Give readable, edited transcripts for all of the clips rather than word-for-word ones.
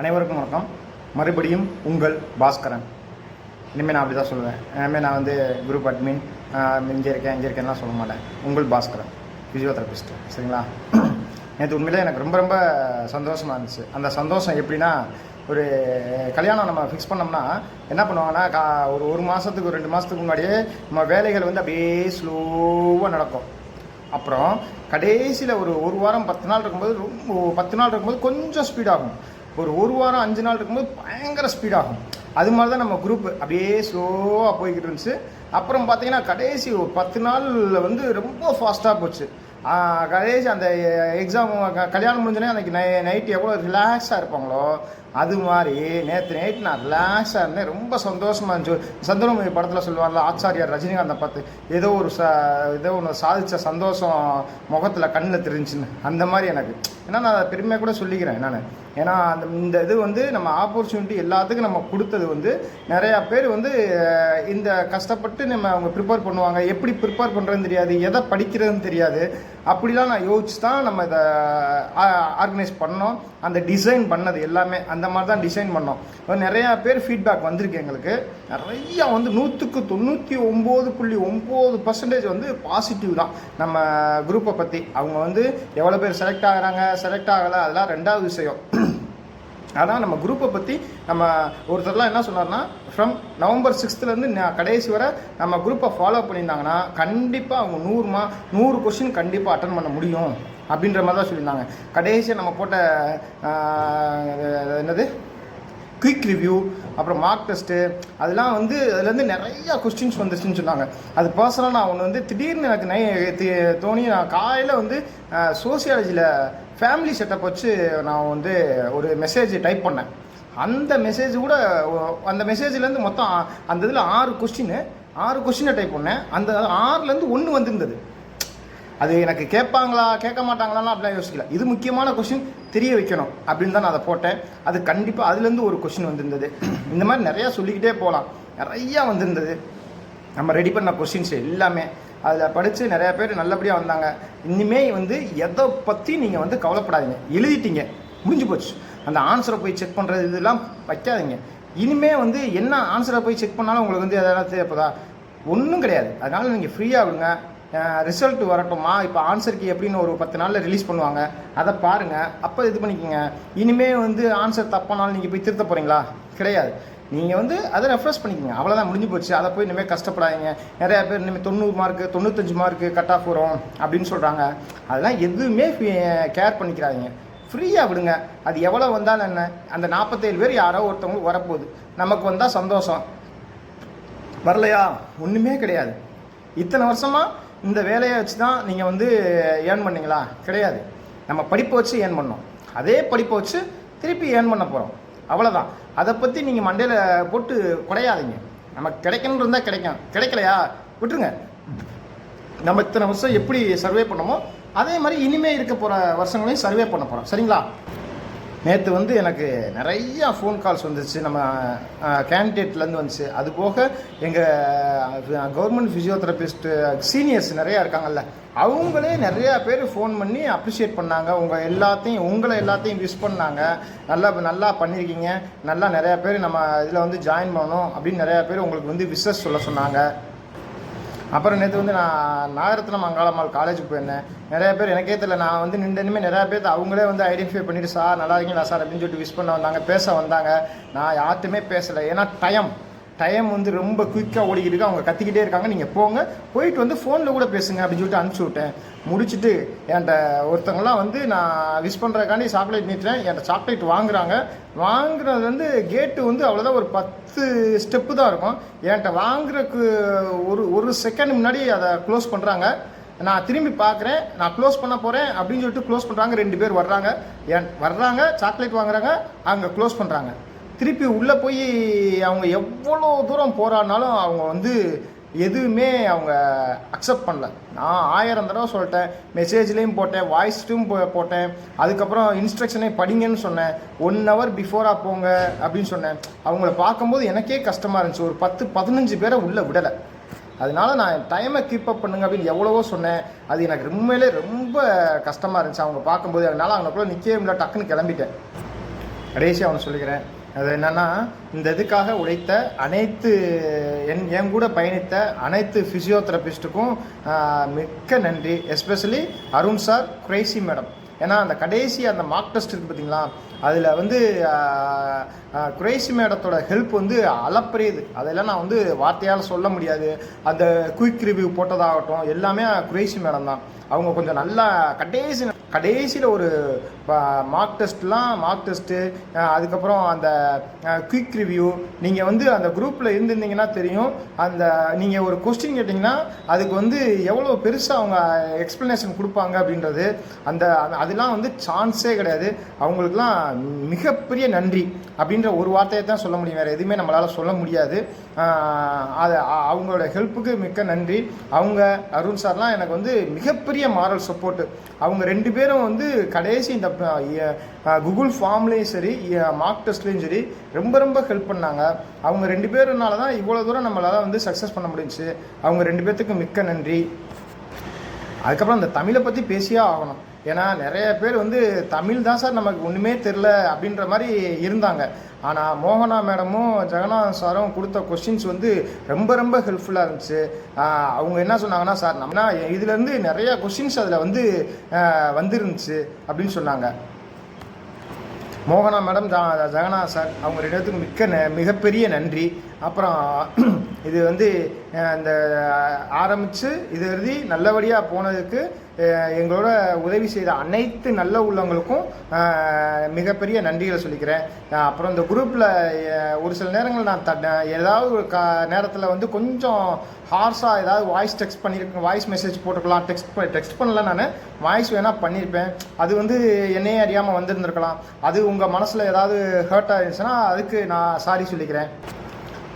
அனைவருக்கும் வணக்கம். மறுபடியும் உங்கள் பாஸ்கரன். இனிமேல் நான் அப்படி தான் சொல்லுவேன். இனிமேல் நான் வந்து குரூப் அட்மின் இங்கே இருக்கேன்லாம் சொல்ல மாட்டேன். உங்கள் பாஸ்கரன், ஃபிசியோதெரபிஸ்ட்டு. சரிங்களா? நேற்று உண்மையிலே எனக்கு ரொம்ப ரொம்ப சந்தோஷமாக இருந்துச்சு. அந்த சந்தோஷம் எப்படின்னா, ஒரு கல்யாணம் நம்ம ஃபிக்ஸ் பண்ணோம்னா என்ன பண்ணுவாங்கன்னா, ஒரு மாதத்துக்கு 2 மாதத்துக்கு முன்னாடியே நம்ம வேலைகள் வந்து அப்படியே ஸ்லோவாக நடக்கும். அப்புறம் கடைசியில் ஒரு வாரம் 10 நாள் இருக்கும்போது கொஞ்சம் ஸ்பீடாகும். ஒரு வாரம் 5 நாள் இருக்கும்போது பயங்கர ஸ்பீடாகும். அது மாதிரி தான் நம்ம குரூப் அப்படியே ஸ்லோவாக போய்கிட்டு இருந்துச்சு. அப்புறம் பார்த்தீங்கன்னா கடைசி ஒரு 10 நாளில் வந்து ரொம்ப ஃபாஸ்ட்டாக போச்சு. கடைசி அந்த எக்ஸாம் கல்யாணம் முடிஞ்சோடனே அன்றைக்கி நைட்டு எவ்வளோ ரிலாக்ஸாக இருப்பாங்களோ அது மாதிரி நேற்று நைட்டு நான் ரிலாக்ஸாக இருந்தேன். ரொம்ப சந்தோஷமாக இருந்துச்சு. சந்திரமுகி படத்தில் சொல்லுவாங்கல்ல, ஆச்சாரியார் ரஜினிகாந்தை பார்த்து ஏதோ ஒன்று சாதித்த சந்தோஷம் முகத்தில் கண்ணில் தெரிஞ்சுன்னு, அந்த மாதிரி எனக்கு. ஏன்னா நான் அதை பெருமையாக கூட சொல்லிக்கிறேன் நான். ஏன்னா இந்த இது வந்து நம்ம ஆப்பர்ச்சுனிட்டி எல்லாத்துக்கும் நம்ம கொடுத்தது வந்து நிறையா பேர் வந்து இந்த கஷ்டப்பட்டு அவங்க ப்ரிப்பேர் பண்ணுவாங்க. எப்படி ப்ரிப்பேர் பண்ணுறதுன்னு தெரியாது, எதை படிக்கிறதுன்னு தெரியாது. அப்படிலாம் நான் யோசிச்சு தான் நம்ம இதை ஆர்கனைஸ் பண்ணோம். அந்த டிசைன் பண்ணது எல்லாமே அந்த மாதிரி தான் டிசைன் பண்ணோம். நிறையா பேர் ஃபீட்பேக் வந்திருக்கு எங்களுக்கு. நிறையா வந்து 100க்கு 99.9% வந்து பாசிட்டிவ் தான் நம்ம குரூப்பை பற்றி. அவங்க வந்து எவ்வளோ பேர் செலக்ட் ஆகுறாங்க, செலக்ட் ஆகலை, அதெல்லாம் 2வது விஷயம். ஆனால் நம்ம குரூப்பை பற்றி நம்ம ஒருத்தர்லாம் என்ன சொன்னார்னா, ஃப்ரம் நவம்பர் 6th கடைசி வரை நம்ம குரூப்பை ஃபாலோ பண்ணியிருந்தாங்கன்னா கண்டிப்பாக அவங்க 100 கொஸ்டின் கண்டிப்பாக அட்டன் பண்ண முடியும் அப்படின்ற மாதிரி தான் சொல்லியிருந்தாங்க. கடைசியாக நம்ம போட்ட என்னது குயிக் ரிவ்யூ, அப்புறம் மார்க் டெஸ்ட்டு, அதெல்லாம் வந்து அதுலேருந்து நிறையா கொஸ்டின்ஸ் வந்துச்சுன்னு சொன்னாங்க. அது பர்சனலாக நான் ஒன்று வந்து திடீர்னு எனக்கு தோணி, நான் காலையில் வந்து சோசியாலஜியில் ஃபேமிலி செட்டப் வச்சு நான் வந்து ஒரு மெசேஜ் டைப் பண்ணேன். அந்த மெசேஜ்லேருந்து மொத்தம் அந்த இதில் 6 கொஸ்டினை டைப் பண்ணேன். அந்த 6லேருந்து 1 வந்திருந்தது. அது எனக்கு கேட்பாங்களா கேட்க மாட்டாங்களான்னு அப்படிலாம் யோசிக்கல. இது முக்கியமான கொஸ்டின் தெரிய வைக்கணும் அப்படின்னு தான் நான் அதை போட்டேன். அது கண்டிப்பாக அதுலேருந்து ஒரு கொஸ்டின் வந்திருந்தது. இந்த மாதிரி நிறையா சொல்லிக்கிட்டே போகலாம். நிறையா வந்திருந்தது. நம்ம ரெடி பண்ண கொஸ்டின்ஸ் எல்லாமே அதில் படித்து நிறையா பேர் நல்லபடியாக வந்தாங்க. இனிமேல் வந்து எதை பற்றி நீங்கள் வந்து கவலைப்படாதீங்க. எழுதிட்டீங்க, முடிஞ்சு போச்சு. அந்த ஆன்சரை போய் செக் பண்ணுறது இதெல்லாம் வைக்காதீங்க. இனிமேல் வந்து என்ன ஆன்சரை போய் செக் பண்ணாலும் உங்களுக்கு வந்து எதாவது தேவைப்பதா ஒன்றும் கிடையாது. அதனால் நீங்கள் ஃப்ரீயாக விடுங்க. ரிசல்ட் வரட்டுமா, இப்போ ஆன்சர் கீ எப்படின்னு ஒரு 10 நாளில் ரிலீஸ் பண்ணுவாங்க, அதை பாருங்கள். அப்போ இது பண்ணிக்கோங்க. இனிமேல் வந்து ஆன்சர் தப்பானாலும் நீங்கள் போய் திருத்த போகிறீங்களா? கிடையாது. நீங்கள் வந்து அதை ரெஃப்ரெஷ் பண்ணிக்கோங்க. அவ்வளோதான், முடிஞ்சு போச்சு. அதை போய் இனிமேல் கஷ்டப்படாதீங்க. நிறையா பேர் இனிமேல் 90 மார்க்கு 95 மார்க்கு கட் ஆஃப் வரும் அப்படின்னு சொல்கிறாங்க. அதெல்லாம் எதுவுமே கேர் பண்ணிக்கிறாதீங்க. ஃப்ரீயாக விடுங்க. அது எவ்வளோ வந்தாலும் என்ன, அந்த 47 பேர் யாரோ ஒருத்தவங்களுக்கு வரப்போகுது. நமக்கு வந்தால் சந்தோஷம், வரலையா ஒன்றுமே கிடையாது. இத்தனை வருஷமாக இந்த வேலையை வச்சு தான் நீங்கள் வந்து ஏர்ன் பண்ணிங்களா? கிடையாது. நம்ம படிப்பை வச்சு ஏர்ன் பண்ணோம். அதே படிப்பை வச்சு திருப்பி ஏர்ன் பண்ண போகிறோம். அவ்வளோதான். அதை பற்றி நீங்கள் மண்டையில் போட்டு குறையாதீங்க. நமக்கு கிடைக்கணுன்னு இருந்தால் கிடைக்கும், கிடைக்கலையா விட்டுருங்க. நம்ம இத்தனை வருஷம் எப்படி சர்வே பண்ணோமோ அதே மாதிரி இனிமேல் இருக்க போகிற வருஷங்களையும் சர்வே பண்ண போகிறோம். சரிங்களா? நேற்று வந்து எனக்கு நிறையா ஃபோன் கால்ஸ் வந்துச்சு, நம்ம கேண்டிடேட்லேருந்து வந்துச்சு. அது போக எங்கள் கவர்மெண்ட் ஃபிசியோதெரபிஸ்ட்டு சீனியர்ஸ் நிறையா இருக்காங்கல்ல, அவங்களே நிறையா பேர் ஃபோன் பண்ணி அப்ரிஷியேட் பண்ணாங்க. உங்களை எல்லாத்தையும் விஷ் பண்ணாங்க. நல்லா பண்ணியிருக்கீங்க, நல்லா நிறையா பேர் நம்ம இதில் வந்து ஜாயின் பண்ணணும் அப்படின்னு நிறையா பேர் உங்களுக்கு வந்து விஷஸ் சொல்ல சொன்னாங்க. அப்புறம் நேற்று வந்து நான் நாகரத்னம் அங்காளம்மாள் காலேஜுக்கு போயிருந்தேன். நிறையா பேர் எனக்கே தெரியல, நான் வந்து நின்றுமே நிறையா பேர் அவங்களே வந்து ஐடென்டிஃபை பண்ணிவிட்டு சார் நல்லா இருக்கீங்களா சார் அப்படின்னு சொல்லிட்டு விஷ் பண்ண வந்தாங்க, பேச வந்தாங்க. நான் யார்ட்டுமே பேசலை. ஏன்னா டைம் வந்து ரொம்ப குயிக்காக ஓடிக்கிட்டு இருக்கு. அவங்க கத்திக்கிட்டே இருக்காங்க. நீங்கள் போயிட்டு வந்து ஃபோனில் கூட பேசுங்க அப்படின்னு சொல்லிட்டு அனுப்பிச்சி விட்டேன். முடிச்சுட்டு என்கிட்ட ஒருத்தவங்களாம் வந்து நான் விஷ் பண்ணுறதுக்காண்டி சாக்லேட் நீட்டுறேன். என்கிட்ட சாக்லேட் வாங்குறது வந்து கேட்டு வந்து அவ்வளோதான், ஒரு 10 ஸ்டெப்பு தான் இருக்கும். என்கிட்ட வாங்குறதுக்கு ஒரு செகண்ட் முன்னாடி அதை க்ளோஸ் பண்ணுறாங்க. நான் திரும்பி பார்க்குறேன், நான் க்ளோஸ் பண்ண போகிறேன் அப்படின்னு சொல்லிட்டு க்ளோஸ் பண்ணுறாங்க. 2 பேர் வர்றாங்க, சாக்லேட் வாங்குறாங்க, அங்கே க்ளோஸ் பண்ணுறாங்க. திருப்பி உள்ளே போய் அவங்க எவ்வளோ தூரம் போராடினாலும் அவங்க வந்து எதுவுமே அவங்க அக்செப்ட் பண்ணல. நான் 1000 தடவை சொல்லிட்டேன், மெசேஜ்லேயும் போட்டேன், வாய்ஸ்ட்டும் போட்டேன். அதுக்கப்புறம் இன்ஸ்ட்ரக்ஷனே படிங்கன்னு சொன்னேன். 1 hour பிஃபோராக போங்க அப்படின்னு சொன்னேன். அவங்கள பார்க்கும்போது எனக்கே கஷ்டமாக இருந்துச்சு. ஒரு 10-15 பேரை உள்ளே விடலை. அதனால நான் டைமை கீப்பப் பண்ணுங்க அப்படின்னு எவ்வளவோ சொன்னேன். அது எனக்கு உண்மையிலே ரொம்ப கஷ்டமாக இருந்துச்சு அவங்க பார்க்கும்போது. அதனால் அவங்களுக்குள்ளே நிற்கவே முடியல, டக்குன்னு கிளம்பிட்டேன். கடைசியாக அவனை சொல்லிக்கிறேன். அது என்னென்னா, இந்த இதுக்காக உழைத்த அனைத்து என் கூட பயணித்த அனைத்து ஃபிசியோதெரபிஸ்ட்டுக்கும் மிக்க நன்றி. Especially Arun sir, Qureshi madam. ஏன்னா அந்த கடைசி அந்த மார்க் டெஸ்ட் இருக்குது பார்த்தீங்களா, அதில் வந்து குரேசி மேடத்தோட ஹெல்ப் வந்து அளப்பரியது. அதெல்லாம் நான் வந்து வார்த்தையால் சொல்ல முடியாது. அந்த குயிக் ரிவ்யூ போட்டதாகட்டும் எல்லாமே குரேசி மேடம் தான். அவங்க கொஞ்சம் நல்லா கடைசியில் ஒரு மார்க் டெஸ்ட்டு, அதுக்கப்புறம் அந்த குயிக் ரிவ்யூ. நீங்கள் வந்து அந்த குரூப்பில் இருந்திருந்தீங்கன்னா தெரியும், அந்த நீங்கள் ஒரு கொஸ்டின் கேட்டிங்கன்னா அதுக்கு வந்து எவ்வளோ பெருசாக அவங்க எக்ஸ்ப்ளனேஷன் கொடுப்பாங்க அப்படின்றது. அதெல்லாம் வந்து சான்ஸே கிடையாது. அவங்களுக்குலாம் மிகப்பெரிய நன்றி அப்படின்ற ஒரு வார்த்தையை தான் சொல்ல முடியும், வேறு எதுவுமே நம்மளால் சொல்ல முடியாது. அது அவங்களோட ஹெல்ப்புக்கு மிக்க நன்றி. அவங்க அருண் சார்லாம் எனக்கு வந்து மிகப்பெரிய மாரல் சப்போர்ட்டு. அவங்க 2 பேரும் வந்து கடைசி இந்த கூகுள் ஃபார்ம்லேயும் சரி, மார்க் டெஸ்ட்லேயும் சரி ரொம்ப ரொம்ப ஹெல்ப் பண்ணாங்க. அவங்க 2 பேருனால தான் இவ்வளோ தூரம் நம்மளால் வந்து சக்ஸஸ் பண்ண முடிஞ்சிச்சு. அவங்க 2 பேர்த்துக்கு மிக்க நன்றி. அதுக்கப்புறம் அந்த தமிழை பற்றி பேசியே ஆகணும். ஏன்னா நிறைய பேர் வந்து தமிழ் தான் சார் நமக்கு ஒன்றுமே தெரில அப்படின்ற மாதிரி இருந்தாங்க. ஆனால் மோகனா மேடமும் ஜெகநாதன் சாரும் கொடுத்த கொஸ்டின்ஸ் வந்து ரொம்ப ரொம்ப ஹெல்ப்ஃபுல்லாக இருந்துச்சு. அவங்க என்ன சொன்னாங்கன்னா, சார் நம்மனா இதுலேருந்து நிறையா கொஸ்டின்ஸ் அதில் வந்து வந்துருந்துச்சு அப்படின்னு சொன்னாங்க. மோகனா மேடம், ஜெகநாத் சார், அவங்க 2 பேர்த்துக்கு மிகப்பெரிய நன்றி. அப்புறம் இது வந்து இந்த ஆரம்பித்து இது எழுதி நல்லபடியாக போனதுக்கு எங்களோட உதவி செய்த அனைத்து நல்ல உள்ளவங்களுக்கும் மிகப்பெரிய நன்றிகளை சொல்லிக்கிறேன். அப்புறம் இந்த குரூப்பில் ஒரு சில நேரங்கள் நான் ஏதாவது ஒரு நேரத்தில் வந்து கொஞ்சம் ஹார்ஸாக ஏதாவது வாய்ஸ் டெக்ஸ்ட் பண்ணியிருக்கேன், வாய்ஸ் மெசேஜ் போட்டுக்கலாம். டெக்ஸ்ட் பண்ணல, நான் வாய்ஸ் வேணால் பண்ணியிருப்பேன். அது வந்து என்னையே அறியாமல் வந்திருந்துருக்கலாம். அது உங்கள் மனசில் ஏதாவது ஹர்ட் ஆகிடுச்சுன்னா அதுக்கு நான் சாரி சொல்லிக்கிறேன்.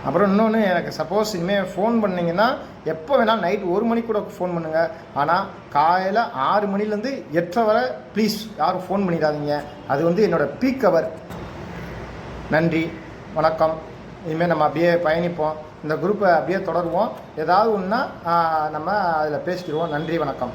அப்புறம் இன்னொன்று, எனக்கு சப்போஸ் இனிமேல் ஃபோன் பண்ணிங்கன்னா எப்போ வேணால் நைட் 1 மணிக்கு கூட ஃபோன் பண்ணுங்கள். ஆனால் காலையில் 6 மணிலேருந்து 8:30 வரை ப்ளீஸ் யாரும் ஃபோன் பண்ணிடாதீங்க. அது வந்து என்னோடய பீக் ஹவர். நன்றி, வணக்கம். இனிமேல் நம்ம அப்படியே பயணிப்போம், இந்த குரூப்பை அப்படியே தொடருவோம். ஏதாவது ஒன்றுனா நம்ம அதில் பேசிக்கிடுவோம். நன்றி, வணக்கம்.